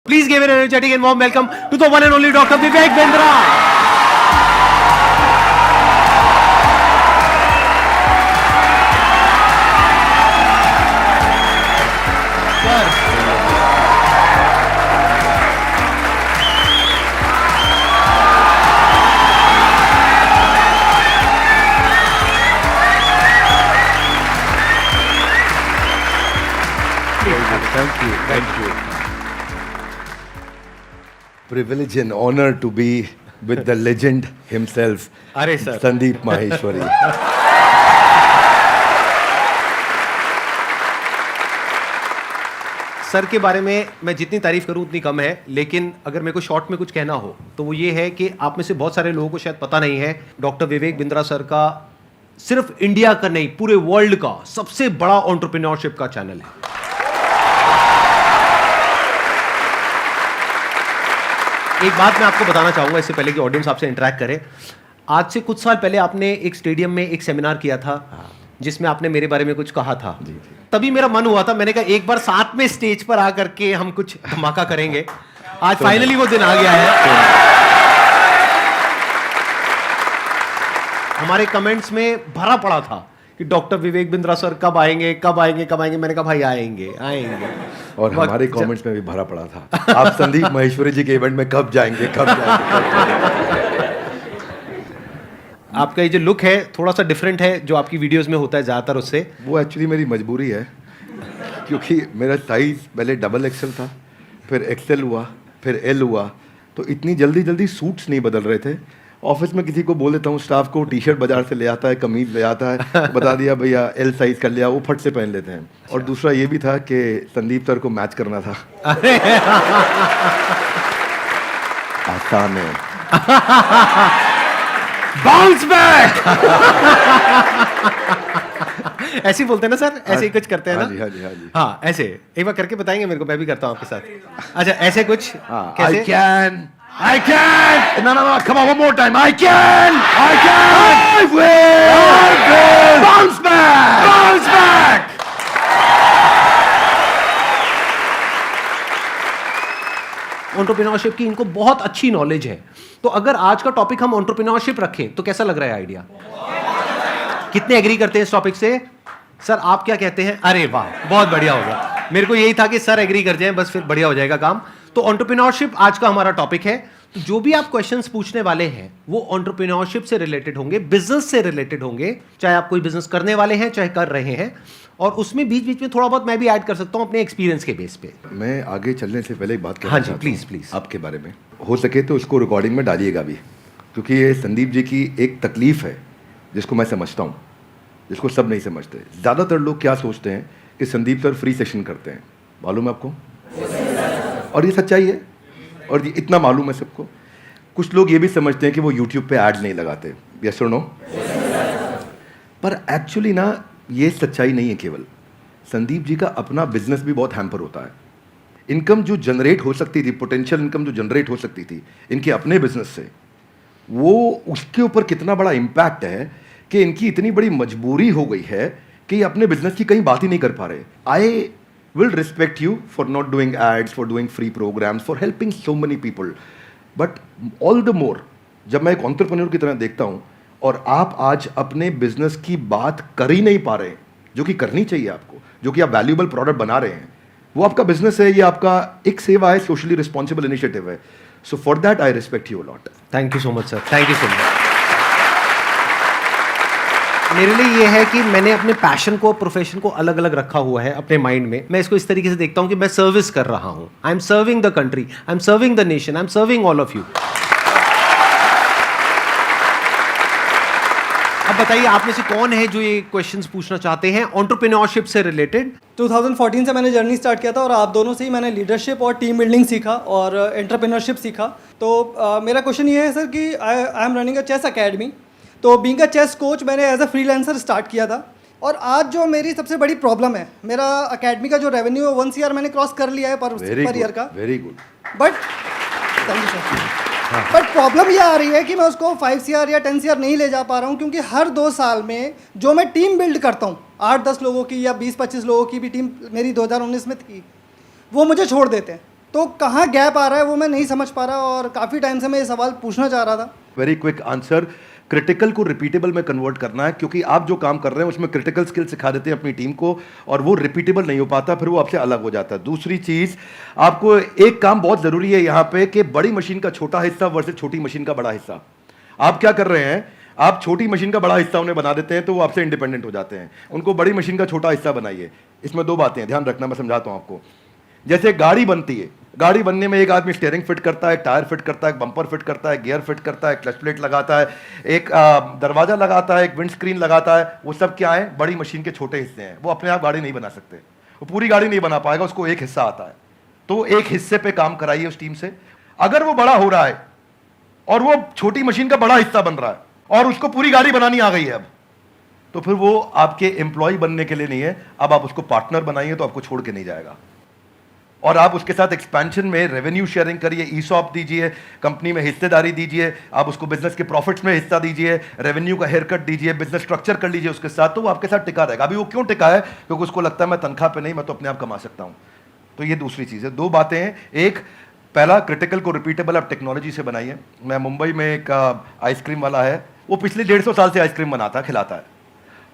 Please give an energetic and warm welcome to the one and only Dr. Vivek Bindra. Thank you. Privilege and honor to be with the legend himself, अरे sir Sandeep Maheshwari. Sir के बारे में मैं जितनी तारीफ करूं उतनी कम है, लेकिन अगर मेरे को शॉर्ट में कुछ कहना हो तो वो ये है कि आप में से बहुत सारे लोगों को शायद पता नहीं है, डॉक्टर विवेक बिंद्रा सर का सिर्फ इंडिया का नहीं पूरे वर्ल्ड का सबसे बड़ा एंटरप्रेन्योरशिप का चैनल है। एक बात मैं आपको बताना चाहूंगा इससे पहले कि ऑडियंस आपसे इंटरेक्ट करे। आज से कुछ साल पहले आपने एक स्टेडियम में एक सेमिनार किया था जिसमें आपने मेरे बारे में कुछ कहा था। तभी मेरा मन हुआ था, मैंने कहा एक बार साथ में स्टेज पर आकर के हम कुछ धमाका करेंगे। आज फाइनली वो दिन आ गया है। हमारे कमेंट्स में भरा पड़ा था कि डॉक्टर विवेक बिंद्रा सर कब आएंगे कब आएंगे कब आएंगे। मैंने कहा भाई आएंगे आएंगे। और हमारे कमेंट्स में भी भरा पड़ा था, आप संदीप महेश्वरी जी के इवेंट में कब जाएंगे कब जाएंगे। आपका ये जो लुक है थोड़ा सा डिफरेंट है जो आपकी वीडियोस में होता है ज़्यादातर उससे। वो एक्चुअली मेरी मजबूरी है, क्योंकि मेरा साइज पहले डबल एक्सेल था, फिर एक्सेल हुआ, फिर एल हुआ, तो इतनी जल्दी जल्दी सूट्स नहीं बदल रहे थे। ऑफिस में किसी को बोल देता हूँ, स्टाफ को टी शर्ट बाजार से ले आता है, कमीज ले आता है, बता दिया भैया एल साइज कर लिया, वो फट से पहन लेते हैं। और दूसरा ये भी था कि संदीप सर को मैच करना था। आसान है। Bounce back. ऐसे ही बोलते हैं ना सर, ऐसे ही कुछ करते हैं ना। हाँ जी, हाँ जी, हाँ जी। हाँ ऐसे एक बार करके बताएंगे मेरे को, मैं भी करता हूँ आपके साथ। अच्छा ऐसे कुछ कैसे? I can! No, come on, one more time. I can! I will! Bounce back! Bounce back! Entrepreneurship की इनको बहुत अच्छी नॉलेज है। तो अगर आज का टॉपिक हम एंटरप्रेन्योरशिप रखें तो कैसा लग रहा है आइडिया? कितने एग्री करते हैं इस टॉपिक से? सर आप क्या कहते हैं? अरे वाह बहुत बढ़िया हो गया। मेरे को यही था कि सर एग्री कर जाएं, बस फिर बढ़िया हो जाएगा काम। तो एंटरप्रेन्योरशिप आज का हमारा टॉपिक है। तो जो भी आप क्वेश्चंस पूछने वाले हैं वो एंटरप्रेन्योरशिप से रिलेटेड होंगे, बिजनेस से रिलेटेड होंगे, चाहे आप कोई बिजनेस करने वाले हैं चाहे कर रहे हैं। और उसमें बीच बीच में थोड़ा बहुत मैं भी ऐड कर सकता हूं अपने एक्सपीरियंस के बेस पे। मैं आगे चलने से पहले एक बात कहना हाँ जी चाहता प्लीज हूं प्लीज। आपके बारे में, हो सके तो इसको रिकॉर्डिंग में डालिएगा भी, क्योंकि ये संदीप जी की एक तकलीफ है जिसको मैं समझता हूँ, जिसको सब नहीं समझते। ज़्यादातर लोग क्या सोचते हैं कि संदीप सर फ्री सेशन करते हैं, मालूम है आपको? और ये सच्चाई है, और ये इतना मालूम है सबको। कुछ लोग ये भी समझते हैं कि वो यूट्यूब पे ऐड नहीं लगाते, यस और नो? पर एक्चुअली ना ये सच्चाई नहीं है। केवल संदीप जी का अपना बिजनेस भी बहुत हैम्पर होता है। इनकम जो जनरेट हो सकती थी, पोटेंशियल इनकम जो जनरेट हो सकती थी इनके अपने बिजनेस से, वो उसके ऊपर कितना बड़ा इम्पैक्ट है कि इनकी इतनी बड़ी मजबूरी हो गई है कि ये अपने बिजनेस की कहीं बात ही नहीं कर पा रहे। आई will respect you for not doing ads, for doing free programs, for helping so many people. But all the more, जब मैं एक entrepreneur की तरह देखता हूँ और आप आज अपने बिजनेस की बात कर ही नहीं पा रहे हैं, जो कि करनी चाहिए आपको, जो कि आप वैल्यूएबल प्रोडक्ट बना रहे हैं, वो आपका बिजनेस है, ये आपका एक सेवा है, सोशली रिस्पॉन्सिबल इनिशिएटिव है। So for that I respect you a lot. Thank you so much sir, thank you so much. मेरे लिए ये है कि मैंने अपने पैशन को, प्रोफेशन को अलग अलग रखा हुआ है अपने माइंड में। मैं इसको इस तरीके से देखता हूं कि मैं सर्विस कर रहा हूं। I am serving the country, I am serving the nation, I am serving all of you. अब बताइए आप में से कौन है जो ये क्वेश्चंस पूछना चाहते हैं एंटरप्रेन्योरशिप से रिलेटेड? 2014 से मैंने जर्नी स्टार्ट किया था और आप दोनों से ही मैंने लीडरशिप और टीम बिल्डिंग सीखा और एंटरप्रेन्योरशिप सीखा। तो मेरा क्वेश्चन ये है सर कि I am running a chess academy. तो बीइंग अ चेस कोच मैंने एज अ फ्रीलांसर स्टार्ट किया था, और आज जो मेरी सबसे बड़ी प्रॉब्लम है, मेरा अकेडमी का जो रेवेन्यू है 1 CR मैंने क्रॉस कर लिया है पर ईयर का। Very good. But thank you sir. But problem ये आ रही है कि मैं उसको 5 CR या 10 CR नहीं ले जा पा रहा हूँ, क्योंकि हर 2 साल में जो मैं टीम बिल्ड करता हूँ, 8-10 लोगों की या 20-25 लोगों की भी टीम मेरी 2019 में थी, वो मुझे छोड़ देते हैं। तो कहाँ गैप आ रहा है वो मैं नहीं समझ पा रहा, और काफ़ी टाइम से मैं ये सवाल पूछना चाह रहा था। वेरी क्विक आंसर, क्रिटिकल को रिपीटेबल में कन्वर्ट करना है, क्योंकि आप जो काम कर रहे हैं उसमें क्रिटिकल स्किल सिखा देते हैं अपनी टीम को और वो रिपीटेबल नहीं हो पाता, फिर वो आपसे अलग हो जाता है। दूसरी चीज़, आपको एक काम बहुत ज़रूरी है यहाँ पे कि बड़ी मशीन का छोटा हिस्सा वर्सेस छोटी मशीन का बड़ा हिस्सा। आप क्या कर रहे हैं, आप छोटी मशीन का बड़ा हिस्सा उन्हें बना देते हैं तो वो आपसे इंडिपेंडेंट हो जाते हैं। उनको बड़ी मशीन का छोटा हिस्सा बनाइए। इसमें दो बातें हैं, ध्यान रखना, मैं समझाता हूँ आपको। जैसे गाड़ी बनती है, गाड़ी बनने में एक आदमी स्टीयरिंग फिट करता है, टायर फिट करता है, बम्पर फिट करता है, गियर फिट करता है, क्लच प्लेट लगाता है, एक दरवाजा लगाता है, एक विंड स्क्रीन लगाता है। वो सब क्या है, बड़ी मशीन के छोटे हिस्से हैं। वो अपने आप गाड़ी नहीं बना सकते, वो पूरी गाड़ी नहीं बना पाएगा, उसको एक हिस्सा आता है। तो एक हिस्से पे काम कराइए उस टीम से। अगर वो बड़ा हो रहा है और वो छोटी मशीन का बड़ा हिस्सा बन रहा है और उसको पूरी गाड़ी बनानी आ गई है अब, तो फिर वो आपके एम्प्लॉय बनने के लिए नहीं है। अब आप उसको पार्टनर बनाइए तो आपको छोड़ के नहीं जाएगा। और आप उसके साथ एक्सपेंशन में रेवेन्यू शेयरिंग करिए, ईसॉप दीजिए, कंपनी में हिस्सेदारी दीजिए, आप उसको बिजनेस के प्रॉफिट्स में हिस्सा दीजिए, रेवेन्यू का हेयर कट दीजिए, बिजनेस स्ट्रक्चर कर लीजिए उसके साथ, तो वो आपके साथ टिका रहेगा। अभी वो क्यों टिका है, क्योंकि उसको लगता है मैं तनख्वाह पे नहीं, मैं तो अपने आप कमा सकता हूं। तो ये दूसरी चीज़ है। दो बातें हैं, एक पहला क्रिटिकल को रिपीटेबल आप टेक्नोलॉजी से बनाइए। मैं मुंबई में एक आइसक्रीम वाला है, वो पिछले 150 साल से आइसक्रीम बनाता है, खिलाता है,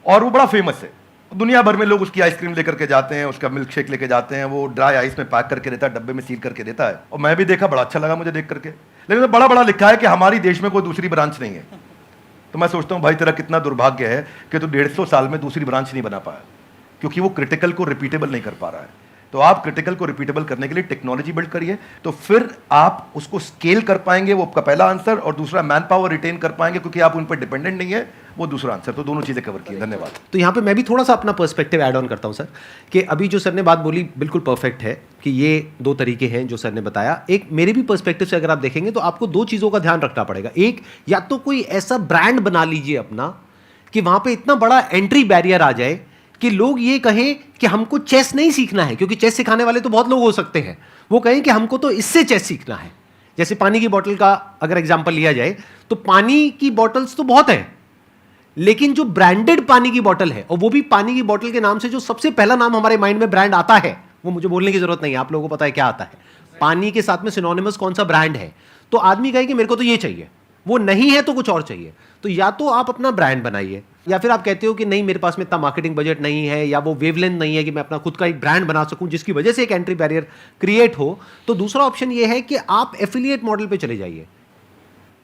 और वो बड़ा फेमस है। दुनिया भर में लोग उसकी आइसक्रीम लेकर के जाते हैं, उसका मिल्क शेक लेके जाते हैं, वो ड्राई आइस में पैक करके देता है, डब्बे में सील करके देता है। और मैं भी देखा, बड़ा अच्छा लगा मुझे देख करके, लेकिन तो बड़ा बड़ा लिखा है कि हमारी देश में कोई दूसरी ब्रांच नहीं है। तो मैं सोचता हूँ भाई तेरा कितना दुर्भाग्य है कि तू 150 साल में दूसरी ब्रांच नहीं बना पाया, क्योंकि वो क्रिटिकल को रिपीटेबल नहीं कर पा रहा है। तो आप क्रिटिकल को रिपीटेबल करने के लिए टेक्नोलॉजी बिल्ड करिए, तो फिर आप उसको स्केल कर पाएंगे। वो आपका पहला आंसर। और दूसरा, मैन पावर रिटेन कर पाएंगे, क्योंकि आप उन पर डिपेंडेंट नहीं है, वो दूसरा आंसर। तो दोनों चीजें कवर की। धन्यवाद। तो यहाँ पे मैं भी थोड़ा सा अपना पर्सपेक्टिव ऐड ऑन करता हूँ सर, कि अभी जो सर ने बात बोली बिल्कुल परफेक्ट है कि ये दो तरीके हैं जो सर ने बताया। एक मेरे भी पर्सपेक्टिव से अगर आप देखेंगे तो आपको दो चीज़ों का ध्यान रखना पड़ेगा। एक, या तो कोई ऐसा ब्रांड बना लीजिए अपना कि वहाँ पे इतना बड़ा एंट्री बैरियर आ जाए कि लोग ये कहें कि हमको चेस नहीं सीखना है, क्योंकि चेस सिखाने वाले तो बहुत लोग हो सकते हैं, वो कहें कि हमको तो इससे चेस सीखना है। जैसे पानी की बोतल का अगर एग्जांपल लिया जाए तो पानी की बोतल्स तो बहुत हैं, लेकिन जो ब्रांडेड पानी की बोतल है, और वो भी पानी की बोतल के नाम से जो सबसे पहला नाम हमारे माइंड में ब्रांड आता है, वो मुझे बोलने की जरूरत नहीं है, आप लोगों को पता है क्या आता है। पानी के साथ में सिनोनिमस कौन सा ब्रांड है, तो आदमी कहे कि मेरे को तो ये चाहिए, वो नहीं है तो कुछ और चाहिए। तो या तो आप अपना ब्रांड बनाइए, या फिर आप कहते हो कि नहीं मेरे पास में इतना मार्केटिंग बजट नहीं है, या वो वेवलेंथ नहीं है कि मैं अपना खुद का एक ब्रांड बना सकूं जिसकी वजह से एक एंट्री बैरियर क्रिएट हो, तो दूसरा ऑप्शन ये है कि आप एफिलिएट मॉडल पे चले जाइए।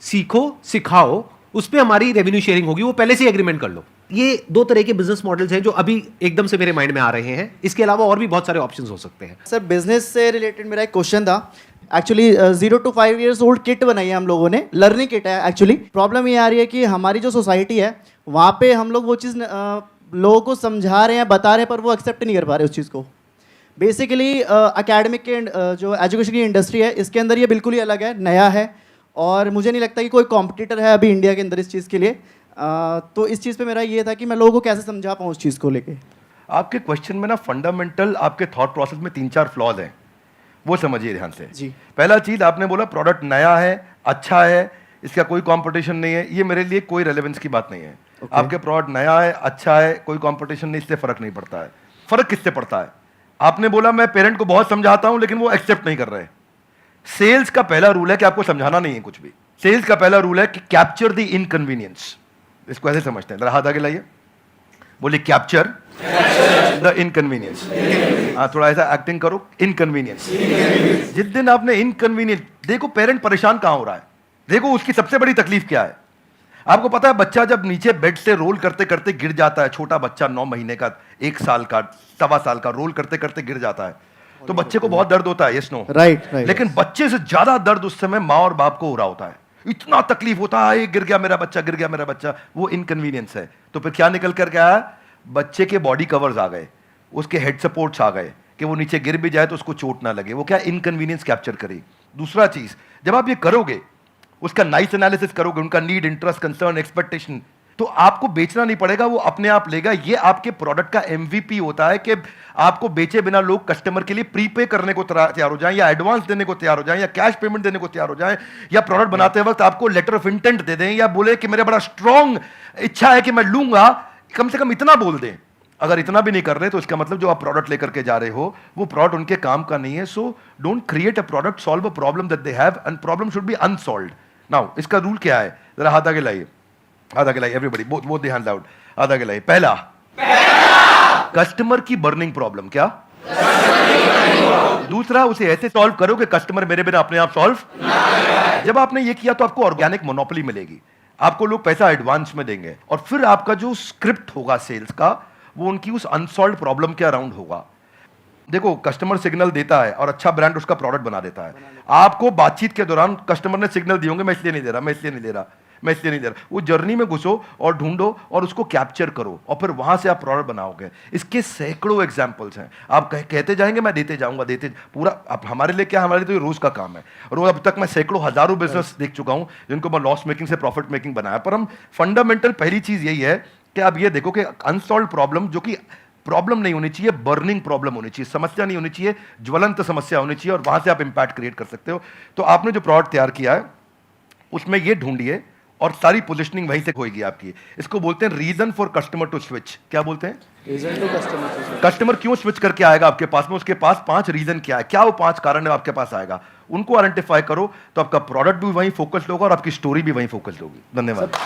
सीखो, सिखाओ, उस पर हमारी रेवेन्यू शेयरिंग होगी, वो पहले से एग्रीमेंट कर लो। ये दो तरह के बिजनेस मॉडल्स हैं जो अभी एकदम से मेरे माइंड में आ रहे हैं। इसके अलावा और भी बहुत सारे ऑप्शंस हो सकते हैं। सर बिजनेस से रिलेटेड मेरा एक क्वेश्चन था। Actually 0 to 5 years old kit बनाई है हम लोगों ने, लर्निंग किट है। एक्चुअली प्रॉब्लम ये आ रही है कि हमारी जो सोसाइटी है वहाँ पे हम लोग वो चीज़ लोगों को समझा रहे हैं, बता रहे हैं, पर वो एक्सेप्ट नहीं कर पा रहे उस चीज़ को। बेसिकली एकेडमिक के जो एजुकेशन की इंडस्ट्री है इसके अंदर ये बिल्कुल ही अलग है, नया है, और मुझे नहीं लगता कि कोई कॉम्पिटिटर है अभी इंडिया के अंदर इस चीज़ के लिए। तो इस चीज़ पे मेरा ये था कि मैं लोगों को कैसे समझा पाऊँ उस चीज़ को लेके। आपके क्वेश्चन में ना फंडामेंटल आपके थॉट प्रोसेस में 3-4 फ्लॉज हैं, वो समझिए ध्यान से जी। पहला चीज, आपने बोला प्रोडक्ट नया है, अच्छा है, इसका कोई कंपटीशन नहीं है। ये मेरे लिए कोई रेलेवेंस की बात नहीं है। आपके प्रोडक्ट नया है, अच्छा है, कोई कंपटीशन नहीं, इससे फर्क नहीं पड़ता है। फर्क किससे पड़ता है? आपने बोला मैं पेरेंट को बहुत समझाता हूं लेकिन वो एक्सेप्ट नहीं कर रहे। सेल्स का पहला रूल है कि आपको समझाना नहीं है कुछ भी। सेल्स का पहला रूल है कि कैप्चर द इनकन्वीनियंस। इसको ऐसे समझते हैं, जरा हाथ आगे लाइए, बोलिए कैप्चर द इनकन्वीनियंस। थोड़ा ऐसा एक्टिंग करो, इनकन्वीनियंस। जिस दिन आपने इनकन्वीनियंस, देखो पेरेंट परेशान कहां हो रहा है, देखो उसकी सबसे बड़ी तकलीफ क्या है। आपको पता है बच्चा जब नीचे बेड से रोल करते करते गिर जाता है, छोटा बच्चा 9 महीने का, 1 साल का, 1.25 साल का, रोल करते करते गिर जाता है, तो बच्चे को बहुत दर्द होता है, यस नो? राइट। लेकिन बच्चे से ज्यादा दर्द उस समय माँ और बाप को हो रहा होता है। इतना तकलीफ होता है, गिर गया मेरा बच्चा, गिर गया मेरा बच्चा, वो इनकन्वीनियंस है। तो फिर क्या निकल कर गया? बच्चे के बॉडी कवर्स आ गए, उसके हेड सपोर्ट्स आ गए कि वो नीचे गिर भी जाए तो उसको चोट ना लगे। वो क्या इनकन्वीनियंस कैप्चर करे। दूसरा चीज, जब आप ये करोगे, उसका नाइस एनालिसिस करोगे, उनका नीड, इंटरेस्ट, कंसर्न, एक्सपेक्टेशन, तो आपको बेचना नहीं पड़ेगा, वो अपने आप लेगा। ये आपके प्रोडक्ट का एमवीपी होता है कि आपको बेचे बिना लोग कस्टमर के लिए प्रीपे करने को तैयार हो जाएं, या एडवांस देने को तैयार हो जाएं, या कैश पेमेंट देने को तैयार हो जाएं, या प्रोडक्ट बनाते वक्त आपको लेटर ऑफ इंटेंट दे दें, या बोले कि मेरा बड़ा स्ट्रॉन्ग इच्छा है कि मैं लूंगा, कम से कम इतना बोल दें। अगर इतना भी नहीं कर रहे तो इसका मतलब जो आप प्रोडक्ट लेकर के जा रहे हो वो प्रोडक्ट उनके काम का नहीं है. So don't create a product, solve a problem that they have and problem should be unsolved. Now इसका रूल क्या है, जरा हाथ आगे लाइए, हाथ आगे लाइए everybody, both the hands out, हाथ आगे लाइए. पहला कस्टमर की बर्निंग प्रॉब्लम, क्या? दूसरा उसे ऐसे सॉल्व करो कि कस्टमर मेरे बिना अपने आप सॉल्व. जब आपने ये किया तो आपको ऑर्गेनिक मोनोपोली मिलेगी, आपको लोग पैसा एडवांस में देंगे और फिर आपका जो स्क्रिप्ट होगा सेल्स का वो उनकी उस अनसॉल्व प्रॉब्लम के अराउंड होगा. देखो कस्टमर सिग्नल देता है और अच्छा ब्रांड उसका प्रोडक्ट बना देता है. आपको बातचीत के दौरान कस्टमर ने सिग्नल दिए होंगे मैं इसलिए नहीं दे रहा, मैं इसलिए नहीं दे रहा, मैं इसलिए नहीं दे रहा. वो जर्नी में घुसो और ढूंढो और उसको कैप्चर करो और फिर वहां से आप प्रोडक्ट बनाओगे. इसके सैकड़ों एग्जांपल्स हैं. आप कहते जाएंगे मैं देते जाऊंगा, देते पूरा. अब हमारे लिए क्या, हमारे लिए तो ये रोज का काम है. रोज अब तक मैं सैकड़ों हजारों बिजनेस देख चुका हूं जिनको मैं लॉस मेकिंग से प्रॉफिट मेकिंग बनाया. पर हम फंडामेंटल पहली चीज यही है कि आप ये देखो कि अनसॉल्व प्रॉब्लम, जो कि प्रॉब्लम नहीं होनी चाहिए, बर्निंग प्रॉब्लम होनी चाहिए, समस्या नहीं होनी चाहिए, ज्वलंत समस्या होनी चाहिए और वहां से आप इंपैक्ट क्रिएट कर सकते हो. तो आपने जो प्रोडक्ट तैयार किया है उसमें ये ढूंढिए और सारी पोजीशनिंग वहीं से होगी आपकी. इसको बोलते हैं reason for customer to switch. क्या बोलते हैं? Reason to customer. कस्टमर क्यों स्विच करके आएगा आपके पास में, उसके पास 5 रीजन क्या है, क्या वो 5 कारण है आपके पास आएगा. उनको आइडेंटिफाई करो तो आपका प्रोडक्ट भी वहीं फोकस्ड होगा और आपकी स्टोरी भी वहीं फोकस्ड होगी. धन्यवाद.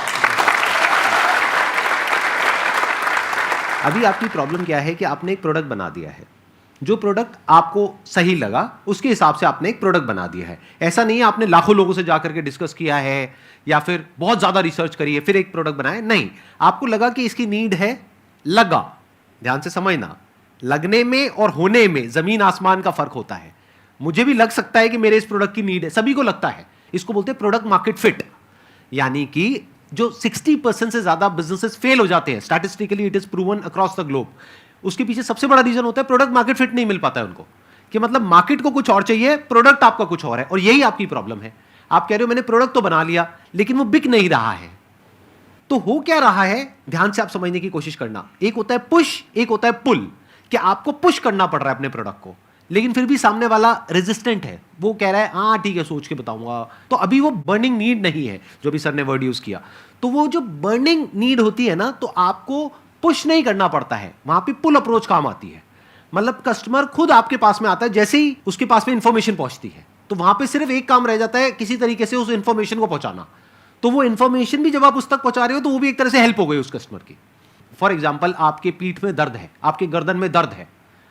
अभी आपकी प्रॉब्लम क्या है कि आपने एक प्रोडक्ट बना दिया है, जो प्रोडक्ट आपको सही लगा उसके हिसाब से आपने एक प्रोडक्ट बना दिया है. ऐसा नहीं है आपने लाखों लोगों से जाकर के डिस्कस किया है या फिर बहुत ज्यादा रिसर्च करी है फिर एक प्रोडक्ट बनाया. नहीं, आपको लगा कि इसकी नीड है, लगा. ध्यान से समझना, लगने में और होने में जमीन आसमान का फर्क होता है. मुझे भी लग सकता है कि मेरे इस प्रोडक्ट की नीड है, सभी को लगता है. इसको बोलते हैं प्रोडक्ट मार्केट फिट. यानी कि जो 60% से ज्यादा बिजनेसेस फेल हो जाते हैं, statistically it is proven across the globe, उसके पीछे सबसे बड़ा रीजन होता है प्रोडक्ट मार्केट फिट नहीं मिल पाता है उनको. कि मतलब मार्केट को कुछ और चाहिए, प्रोडक्ट आपका कुछ और है. और यही आपकी प्रॉब्लम है. आप कह रहे हो मैंने प्रोडक्ट तो बना लिया लेकिन वो बिक नहीं रहा है. तो हो क्या रहा है, ध्यान से आप समझने की कोशिश करना. एक होता है पुश, एक होता है पुल. कि आपको पुश करना पड़ रहा है अपने प्रोडक्ट को, लेकिन फिर भी सामने वाला रेजिस्टेंट है. वो कह रहा है हाँ ठीक है सोच के बताऊंगा. तो अभी वो बर्निंग नीड नहीं है, जो भी सर ने वर्ड यूज किया. तो वो जो बर्निंग नीड होती है ना, तो आपको पुश नहीं करना पड़ता है, वहां पे पुल अप्रोच काम आती है. मतलब कस्टमर खुद आपके पास में आता है, जैसे ही उसके पास में इंफॉर्मेशन पहुंचती है तो वहां पे सिर्फ एक काम रह जाता है, किसी तरीके से उस इंफॉर्मेशन को पहुंचाना. तो वो इंफॉर्मेशन भी जब आप उस तक पहुंचा रहे हो तो वो भी एक तरह से हेल्प हो गई उस कस्टमर की. फॉर एग्जाम्पल, आपके पीठ में दर्द है, आपके गर्दन में दर्द है,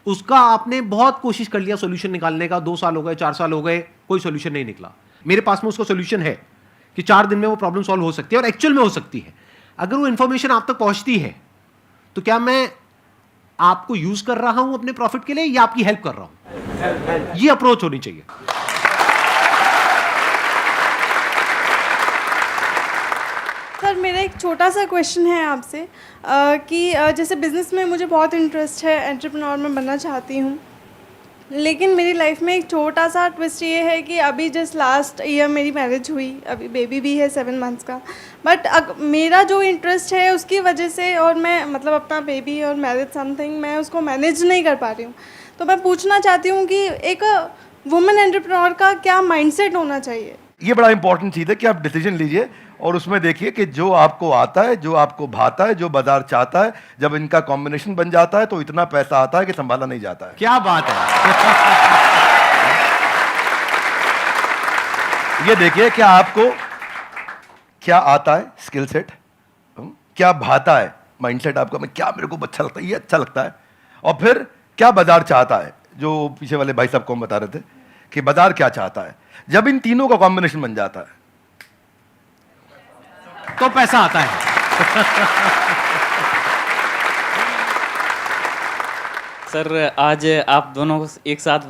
उसका आपने बहुत कोशिश कर लिया सोल्यूशन निकालने का, 2 साल हो गए, 4 साल हो गए, कोई सोल्यूशन नहीं निकला. मेरे पास में उसका सोल्यूशन है कि 4 दिन में वो प्रॉब्लम सॉल्व हो सकती है और एक्चुअल में हो सकती है. अगर वो इंफॉर्मेशन आप तक पहुंचती है तो क्या मैं आपको यूज कर रहा हूं अपने प्रॉफिट के लिए या आपकी हेल्प कर रहा हूं? ये अप्रोच होनी चाहिए. सर मेरा एक छोटा सा क्वेश्चन है आपसे कि जैसे बिज़नेस में मुझे बहुत इंटरेस्ट है, एंटरप्रेन्योर में बनना चाहती हूँ, लेकिन मेरी लाइफ में एक छोटा सा ट्विस्ट ये है कि अभी जस्ट लास्ट ईयर मेरी मैरिज हुई, अभी बेबी भी है 7 मंथ्स का. बट मेरा जो इंटरेस्ट है उसकी वजह से, और मैं मतलब अपना बेबी और मैरिज समथिंग मैं उसको मैनेज नहीं कर पा रही हूँ. तो मैं पूछना चाहती हूँ कि एक वुमेन एंटरप्रेन्योर का क्या माइंडसेट होना चाहिए? ये बड़ा इंपॉर्टेंट चीज़ है कि आप डिसीजन लीजिए और उसमें देखिए कि जो आपको आता है, जो आपको भाता है, जो बाजार चाहता है, जब इनका कॉम्बिनेशन बन जाता है तो इतना पैसा आता है कि संभाला नहीं जाता है. क्या बात है. ये देखिए क्या आपको क्या आता है, स्किल सेट, क्या भाता है, माइंडसेट आपका, मैं क्या मेरे को अच्छा लगता है, ये अच्छा लगता है, और फिर क्या बाजार चाहता है, जो पीछे वाले भाई साहब को हम बता रहे थे कि बाजार क्या चाहता है. जब इन तीनों का कॉम्बिनेशन बन जाता है तो पैसा आता है. सर आज आप दोनों को एक साथ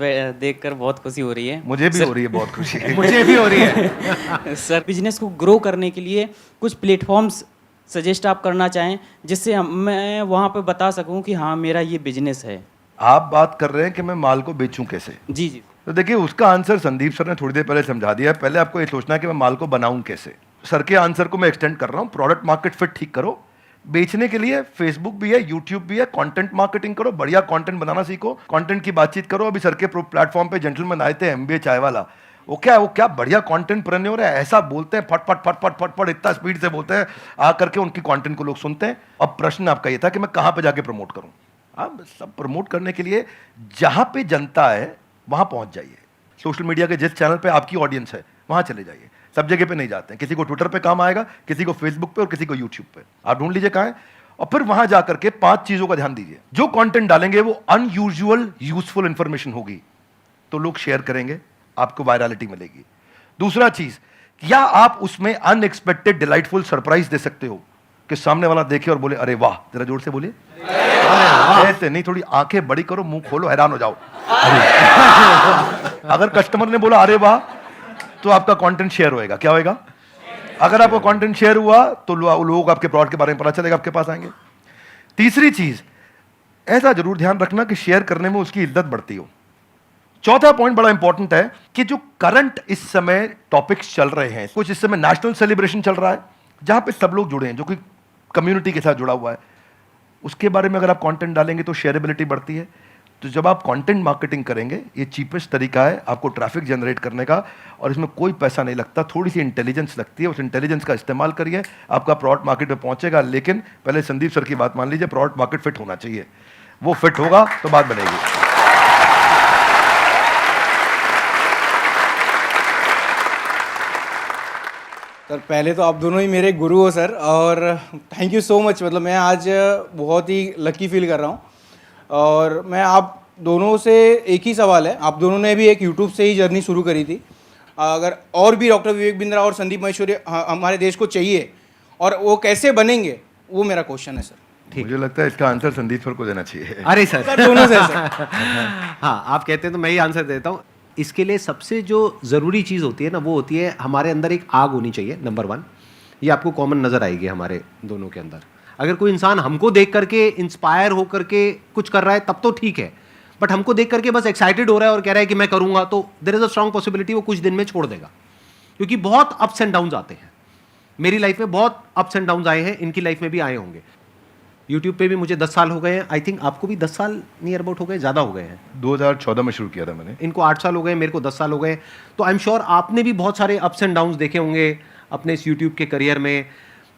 देखकर बहुत खुशी हो रही है. मुझे भी हो रही है बहुत खुशी. मुझे भी हो रही है. सर बिजनेस को ग्रो करने के लिए कुछ प्लेटफॉर्म्स सजेस्ट आप करना चाहें जिससे मैं वहाँ पे बता सकूँ कि हाँ मेरा ये बिजनेस है. आप बात कर रहे हैं कि मैं माल को बेचूं कैसे. जी जी. तो देखिए उसका आंसर संदीप सर ने थोड़ी देर पहले समझा दिया है. पहले आपको ये सोचना है कि मैं माल को बनाऊं कैसे. सर के आंसर को मैं एक्सटेंड कर रहा हूं. प्रोडक्ट मार्केट फिट ठीक करो. बेचने के लिए फेसबुक भी है, यूट्यूब भी है, कंटेंट मार्केटिंग करो, बढ़िया कंटेंट बनाना सीखो, कंटेंट की बातचीत करो. अभी सर के प्लेटफॉर्म पे जेंटलमैन आए थे, MBA चाय वाला, वो क्या बढ़िया कंटेंट प्रेन्योर है, ऐसा बोलते हैं फट फट फट फट फट फट इतना स्पीड से बोलते हैं, आकर के उनकी कंटेंट को लोग सुनते हैं। अब प्रश्न आपका ये था कि मैं कहां पे जाके प्रमोट करूं। आप सब प्रमोट करने के लिए जहां पे जनता है वहां पहुंच जाइए। सोशल मीडिया के जिस चैनल पे आपकी ऑडियंस है वहां चले जाइए, सब जगह पे नहीं जाते हैं। किसी को ट्विटर पे काम आएगा, किसी को फेसबुक पे और किसी को यूट्यूब पे। आप ढूंढ लीजिए कहां है और फिर वहां जाकर के 5 चीजों का ध्यान दीजिए। जो कंटेंट डालेंगे वो अनयूजुअल यूजफुल इंफॉर्मेशन होगी तो लोग शेयर करेंगे, आपको वायरलिटी मिलेगी। दूसरा चीज, क्या आप उसमें अनएक्सपेक्टेड डिलाइटफुल सरप्राइज दे सकते हो कि सामने वाला देखे और बोले अरे वाह, जरा जोर से बोलिए ऐसे नहीं, थोड़ी आंखें बड़ी करो, मुंह खोलो, हैरान हो जाओ। अगर कस्टमर ने बोला अरे वाह तो आपका कंटेंट शेयर होएगा। क्या होएगा? अगर आपका कंटेंट शेयर हुआ तो लोग आपके प्रोडक्ट के बारे में पता चलेगा, आपके पास आएंगे। तीसरी चीज, ऐसा जरूर ध्यान रखना कि शेयर करने में उसकी इज्जत बढ़ती हो। चौथा पॉइंट बड़ा इंपॉर्टेंट है कि जो करंट इस समय टॉपिक्स चल रहे हैं, कुछ इस समय नेशनल सेलिब्रेशन चल रहा है जहां पे सब लोग जुड़े हैं, जो कि कम्युनिटी के साथ जुड़ा हुआ है, उसके बारे में अगर आप कंटेंट डालेंगे तो शेयरेबिलिटी बढ़ती है। तो जब आप कंटेंट मार्केटिंग करेंगे, ये चीपेस्ट तरीका है आपको ट्रैफिक जनरेट करने का, और इसमें कोई पैसा नहीं लगता, थोड़ी सी इंटेलिजेंस लगती है। उस इंटेलिजेंस का इस्तेमाल करिए, आपका प्रोडक्ट मार्केट में पहुंचेगा। लेकिन पहले संदीप सर की बात मान लीजिए, प्रोडक्ट मार्केट फिट होना चाहिए। वो फिट होगा तो बात बनेगी। सर पहले तो आप दोनों ही मेरे गुरु हो सर, और थैंक यू सो मच। मतलब मैं आज बहुत ही लकी फील कर रहा हूँ। और मैं आप दोनों से एक ही सवाल है, आप दोनों ने भी एक यूट्यूब से ही जर्नी शुरू करी थी, अगर और भी डॉक्टर विवेक बिंद्रा और संदीप महेश्वरी हमारे देश को चाहिए और वो कैसे बनेंगे, वो मेरा क्वेश्चन है सर। मुझे लगता है इसका आंसर संदीप सर को देना चाहिए। अरे सर दोनों से सर। हाँ, आप कहते हैं तो मैं ही आंसर देता हूँ। इसके लिए सबसे जो ज़रूरी चीज़ होती है ना, वो होती है हमारे अंदर एक आग होनी चाहिए, नंबर 1। ये आपको कॉमन नज़र आएगी हमारे दोनों के अंदर। अगर कोई इंसान हमको देख करके इंस्पायर हो करके कुछ कर रहा है तब तो ठीक है, बट हमको देख करके बस एक्साइटेड हो रहा है और कह रहा है कि मैं करूँगा, तो there is a strong possibility वो कुछ दिन में छोड़ देगा। क्योंकि बहुत अप्स एंड डाउन्स आते हैं। मेरी लाइफ में बहुत अप्स एंड डाउन्स आए हैं, इनकी लाइफ में भी आए होंगे। यूट्यूब पे भी मुझे 10 साल हो गए हैं, आई थिंक आपको भी 10 साल नियर अबाउट हो गए, ज़्यादा हो गए हैं। 2014 में शुरू किया था मैंने। इनको 8 साल हो गए, मेरे को 10 साल हो गए। तो आई एम श्योर आपने भी बहुत सारे अप्स एंड डाउन्स देखे होंगे अपने इस यूट्यूब के करियर में।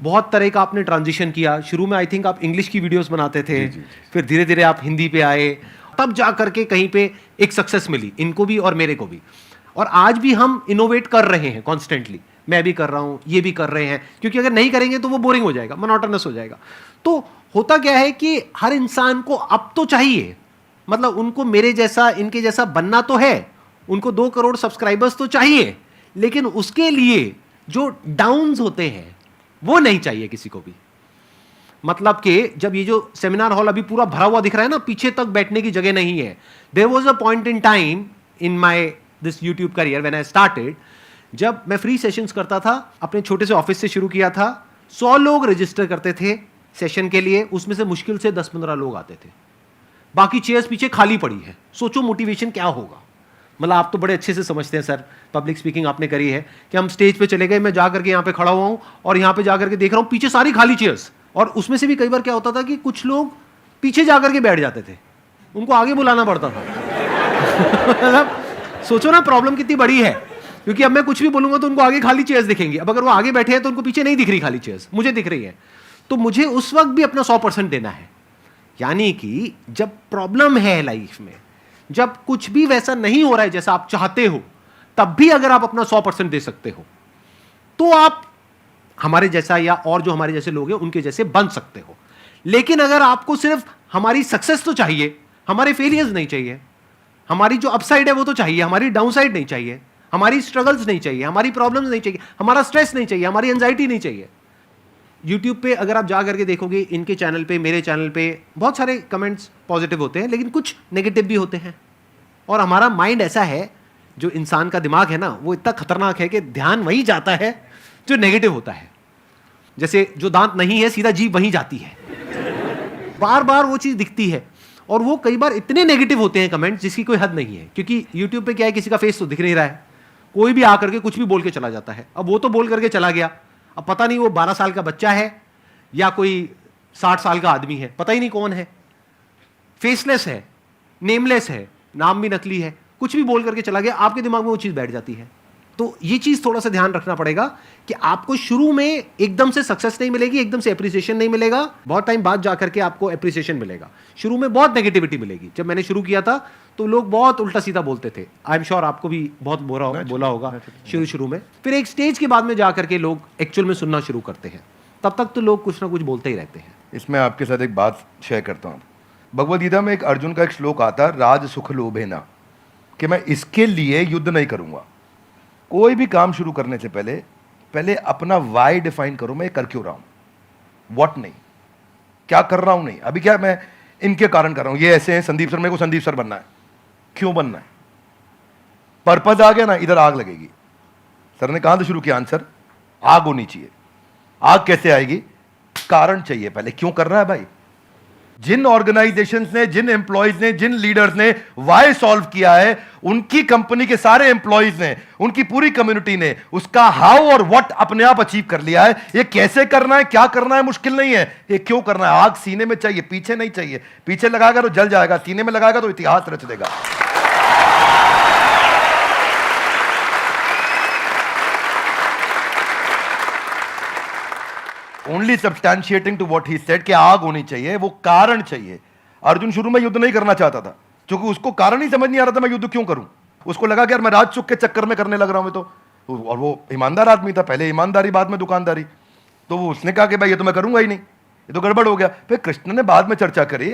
बहुत तरह का आपने ट्रांजिशन किया। शुरू में आई थिंक आप इंग्लिश की वीडियोस बनाते थे, फिर धीरे धीरे आप हिंदी पे आए, तब जा करके कहीं पे एक सक्सेस मिली इनको भी और मेरे को भी। और आज भी हम इनोवेट कर रहे हैं कॉन्स्टेंटली। मैं भी कर रहा हूँ, ये भी कर रहे हैं, क्योंकि अगर नहीं करेंगे तो वो बोरिंग हो जाएगा, मोनोटोनस हो जाएगा। तो होता क्या है कि हर इंसान को अब तो चाहिए, मतलब उनको मेरे जैसा इनके जैसा बनना तो है, उनको 2 करोड़ सब्सक्राइबर्स तो चाहिए, लेकिन उसके लिए जो डाउन्स होते हैं वो नहीं चाहिए किसी को भी। मतलब कि जब ये जो सेमिनार हॉल अभी पूरा भरा हुआ दिख रहा है ना, पीछे तक बैठने की जगह नहीं है। There was a point in time in my this YouTube career when I started, जब मैं फ्री सेशंस करता था, अपने छोटे से ऑफिस से शुरू किया था। 100 लोग रजिस्टर करते थे सेशन के लिए, उसमें से मुश्किल से 10-15 लोग आते थे, बाकी चेयर्स पीछे खाली पड़ी है। सोचो मोटिवेशन क्या होगा। मतलब आप तो बड़े अच्छे से समझते हैं सर, पब्लिक स्पीकिंग आपने करी है, कि हम स्टेज पे चले गए, मैं जा करके यहाँ पे खड़ा हुआ हूँ और यहाँ पे जा करके देख रहा हूँ पीछे सारी खाली चेयर्स, और उसमें से भी कई बार क्या होता था कि कुछ लोग पीछे जा करके बैठ जाते थे, उनको आगे बुलाना पड़ता था। मतलब सोचो ना प्रॉब्लम कितनी बड़ी है, क्योंकि अब मैं कुछ भी बोलूंगा तो उनको आगे खाली चेयर्स दिखेंगी। अब अगर वो आगे बैठे हैं तो उनको पीछे नहीं दिख रही खाली चेयर्स, मुझे दिख रही है। तो मुझे उस वक्त भी अपना 100% देना है। यानी कि जब प्रॉब्लम है लाइफ में, जब कुछ भी वैसा नहीं हो रहा है जैसा आप चाहते हो, तब भी अगर आप अपना 100% दे सकते हो तो आप हमारे जैसा या और जो हमारे जैसे लोग हैं उनके जैसे बन सकते हो। लेकिन अगर आपको सिर्फ हमारी सक्सेस तो चाहिए, हमारे फेलियर्स नहीं चाहिए, हमारी जो अपसाइड है वो तो चाहिए, हमारी डाउनसाइड नहीं चाहिए, हमारी स्ट्रगल्स नहीं चाहिए, हमारी प्रॉब्लम्स नहीं चाहिए, हमारा स्ट्रेस नहीं चाहिए, हमारी एंजाइटी नहीं चाहिए। यूट्यूब पे अगर आप जा करके देखोगे, इनके चैनल पे, मेरे चैनल पे बहुत सारे कमेंट्स पॉजिटिव होते हैं, लेकिन कुछ नेगेटिव भी होते हैं। और हमारा माइंड ऐसा है, जो इंसान का दिमाग है ना, वो इतना खतरनाक है कि ध्यान वहीं जाता है जो नेगेटिव होता है। जैसे जो दांत नहीं है, सीधा जीभ वहीं जाती है, बार बार वो चीज़ दिखती है। और वो कई बार इतने नेगेटिव होते हैं कमेंट्स जिसकी कोई हद नहीं है, क्योंकि यूट्यूब पे क्या है, किसी का फेस तो दिख नहीं रहा है, कोई भी आकर के कुछ भी बोल के चला जाता है। अब वो तो बोल करके चला गया, अब पता नहीं वो 12 साल का बच्चा है या कोई 60 साल का आदमी है, पता ही नहीं कौन है, फेसलेस है, नेमलेस है, नाम भी नकली है, कुछ भी बोल करके चला गया, आपके दिमाग में वो चीज़ बैठ जाती है। तो ये चीज़ थोड़ा सा ध्यान रखना पड़ेगा कि आपको शुरू में एकदम से सक्सेस नहीं मिलेगी, एकदम से एप्रिसिएशन नहीं मिलेगा, बहुत टाइम बाद जाकर के आपको एप्रिसिएशन मिलेगा। शुरू में बहुत नेगेटिविटी मिलेगी। जब मैंने शुरू किया था तो लोग बहुत उल्टा सीधा बोलते थे, आई एम श्योर आपको भी बहुत बोला होगा शुरू में। फिर एक स्टेज के बाद में जाकर के लोग एक्चुअल में सुनना शुरू करते हैं, तब तक तो लोग कुछ ना कुछ बोलते ही रहते हैं। इसमें आपके साथ एक बात शेयर करता हूँ। भगवद गीता में एक अर्जुन का एक श्लोक आता है, राज सुख लोभेना, कि मैं इसके लिए युद्ध नहीं करूँगा। कोई भी काम शुरू करने से पहले अपना वाई डिफाइन करो, मैं कर क्यों रहा हूँ, व्हाट नहीं, क्या कर रहा हूँ नहीं। अभी क्या मैं इनके कारण कर रहा हूँ, ये ऐसे हैं संदीप सर, मेरे को संदीप सर बनना है, क्यों बनना है, पर्पज आ गया ना, इधर आग लगेगी। सर ने कहां से शुरू किया आंसर, आग होनी चाहिए। आग कैसे आएगी, कारण चाहिए पहले, क्यों कर रहा है भाई। जिन ऑर्गेनाइजेशंस ने, जिन एम्प्लॉयज ने, जिन लीडर्स ने वाई सॉल्व किया है, उनकी कंपनी के सारे एम्प्लॉयज ने, उनकी पूरी कम्युनिटी ने उसका हाउ और व्हाट अपने आप अचीव कर लिया है। ये कैसे करना है, क्या करना है मुश्किल नहीं है, ये क्यों करना है। आग सीने में चाहिए, पीछे नहीं चाहिए। पीछे लगाएगा तो जल जाएगा, सीने में लगाएगा तो इतिहास रच देगा। Only substantiating to what he said कि आग होनी चाहिए, वो कारण चाहिए। अर्जुन शुरू में युद्ध नहीं करना चाहता था, क्योंकि उसको कारण ही समझ नहीं आ रहा था मैं युद्ध क्यों करूं। उसको लगा कि यार मैं राजसुख के चक्कर में करने लग रहा हूं मैं तो। और वो ईमानदार आदमी था, पहले ईमानदारी बाद में दुकानदारी। तो वो उसने कहा कि भाई ये तो मैं करूंगा ही नहीं, ये तो गड़बड़ हो गया। फिर कृष्ण ने बाद में चर्चा करी,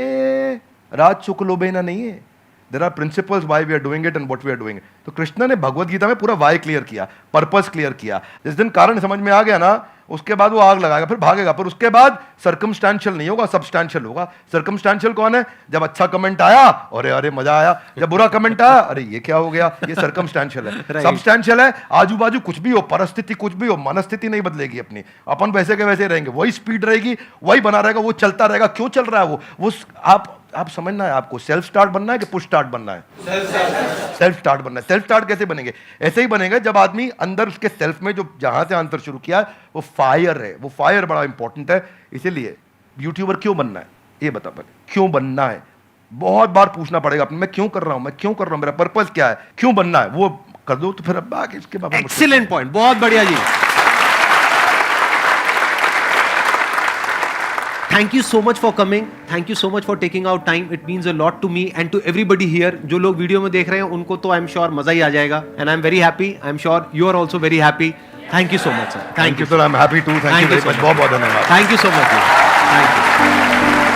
राजसुख लोभेना नहीं है, there are principles why we are doing it and what we are doing. तो कृष्ण ने भगवद गीता में पूरा वाई क्लियर किया, पर्पस क्लियर किया। जिस दिन कारण समझ में आ गया ना, उसके बाद वो आग लगाएगा, फिर भागेगा। पर उसके बाद सर्कमस्टेंशियल नहीं होगा, सब्सटेंशियल होगा। सर्कमस्टेंशियल कौन है, जब अच्छा कमेंट आया अरे अरे मजा आया, जब बुरा कमेंट आया अरे ये क्या हो गया, ये सर्कमस्टेंशियल है। सब्सटेंशियल है, आजू बाजू कुछ भी हो, परिस्थिति कुछ भी हो, मनस्थिति नहीं बदलेगी अपनी, अपन वैसे के वैसे रहेंगे, वही स्पीड रहेगी, वही बना रहेगा, वो चलता रहेगा। क्यों चल रहा है वो आप समझना है आपको, सेल्फ स्टार्ट बनना है कि पुश स्टार्ट बनना है। सेल्फ स्टार्ट बनना है। सेल्फ स्टार्ट कैसे बनेंगे, ऐसे ही बनेगा जब आदमी अंदर उसके सेल्फ में जो जहां से आंसर शुरू किया वो फायर है। वो फायर बड़ा इंपॉर्टेंट है। इसीलिए यूट्यूबर क्यों बनना है, ये बता पहले, क्यों बनना है। बहुत बार पूछना पड़ेगा अपने, मैं क्यों कर रहा हूं, मैं क्यों कर रहा हूं, मेरा पर्पस क्या है, क्यों बनना है, वो कर दो तो फिर अब आगे इसके बाद। एक्सीलेंट पॉइंट, बहुत बढ़िया जी। Thank you so much for coming. Thank you so much for taking out time. It means a lot to me and to everybody here. जो लोग वीडियो में देख रहे हैं उनको तो I'm sure मजा ही आ जाएगा. And I'm very happy. I'm sure you are also very happy. Thank you so much, sir. Thank you, sir. I'm happy too. Thank you very much. बहुत बहुत धन्यवाद. Thank you so much. Thank you.